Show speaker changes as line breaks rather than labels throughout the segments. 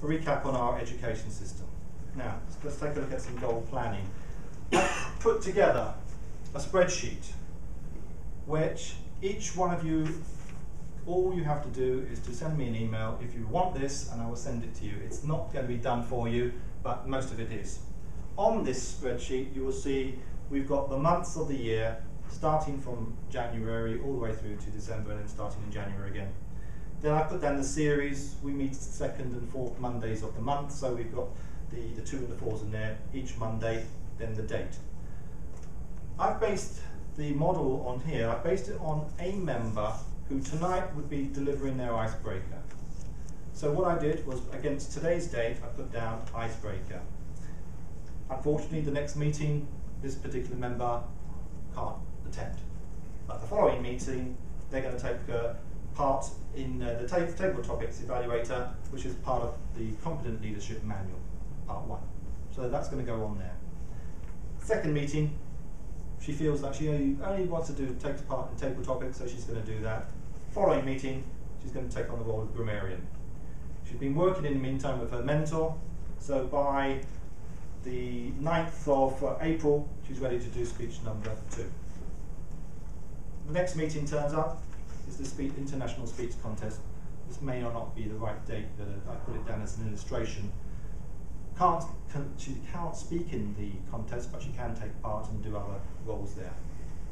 a recap on our education system. Now, let's take a look at some goal planning. I've put together a spreadsheet which each one of you, all you have to do is to send me an email if you want this, and I will send it to you. It's not going to be done for you, but most of it is. On this spreadsheet, you will see we've got the months of the year, starting from January all the way through to December, and then starting in January again. Then I put down the series. We meet second and fourth Mondays of the month, so we've got the 2 and the 4s in there each Monday, then the date. I've based the model on here, I based it on a member who tonight would be delivering their icebreaker. So what I did was, against today's date, I put down icebreaker. Unfortunately, the next meeting, this particular member can't attend. But the following meeting, they're going to take part in the table topics evaluator, which is part of the Competent Leadership Manual, part 1. So that's going to go on there. Second meeting, she feels that she only wants to take part in table topics, so she's going to do that. Following meeting, she's going to take on the role of grammarian. She's been working in the meantime with her mentor, so by the 9th of April, she's ready to do speech number 2. The next meeting turns up is the International Speech Contest. This may or not be the right date, but I put it down as an illustration. She can't speak in the contest, but she can take part and do other roles there.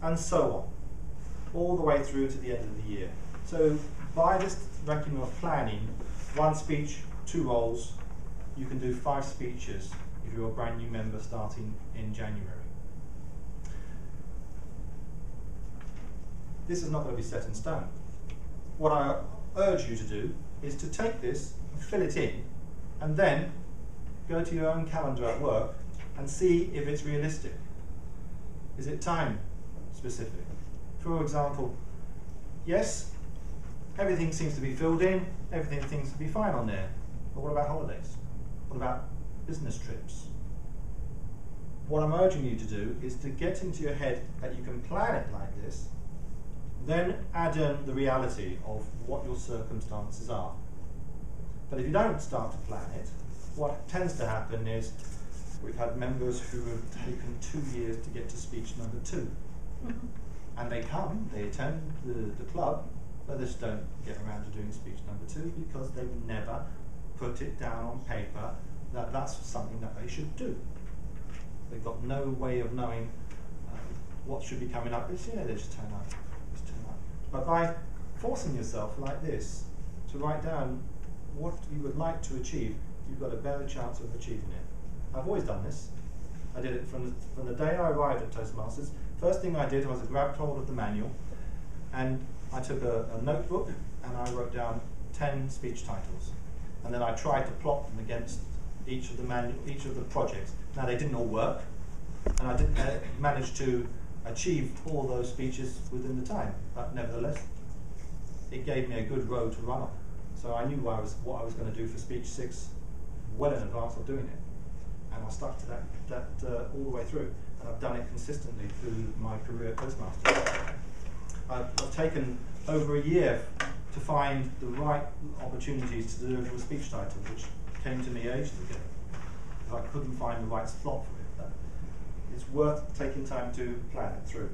And so on, all the way through to the end of the year. So by this ranking of planning, 1 speech, 2 roles, you can do 5 speeches if you're a brand new member starting in January. This is not going to be set in stone. What I urge you to do is to take this, fill it in, and then go to your own calendar at work and see if it's realistic. Is it time specific? For example, yes, everything seems to be filled in, everything seems to be fine on there, but what about holidays? What about business trips? What I'm urging you to do is to get into your head that you can plan it like this, then add in the reality of what your circumstances are. But if you don't start to plan it, what tends to happen is we've had members who have taken 2 years to get to speech number 2. Mm-hmm. And they come, they attend the club, but they just don't get around to doing speech number 2 because they've never put it down on paper that that's something that they should do. They've got no way of knowing what should be coming up. It's, they just turn up. But by forcing yourself like this to write down what you would like to achieve, you've got a better chance of achieving it. I've always done this. I did it from the day I arrived at Toastmasters. First thing I did was I grabbed hold of the manual and I took a notebook and I wrote down 10 speech titles. And then I tried to plot them against each of the projects. Now they didn't all work, and I didn't manage to achieve all those speeches within the time, but nevertheless, it gave me a good road to run on. So I knew what I was going to do for speech 6 well in advance of doing it. And I stuck to that all the way through. And I've done it consistently through my career at Toastmasters. I've taken over a year to find the right opportunities to deliver a speech title, which came to me ages ago. I couldn't find the right slot for it. But it's worth taking time to plan it through.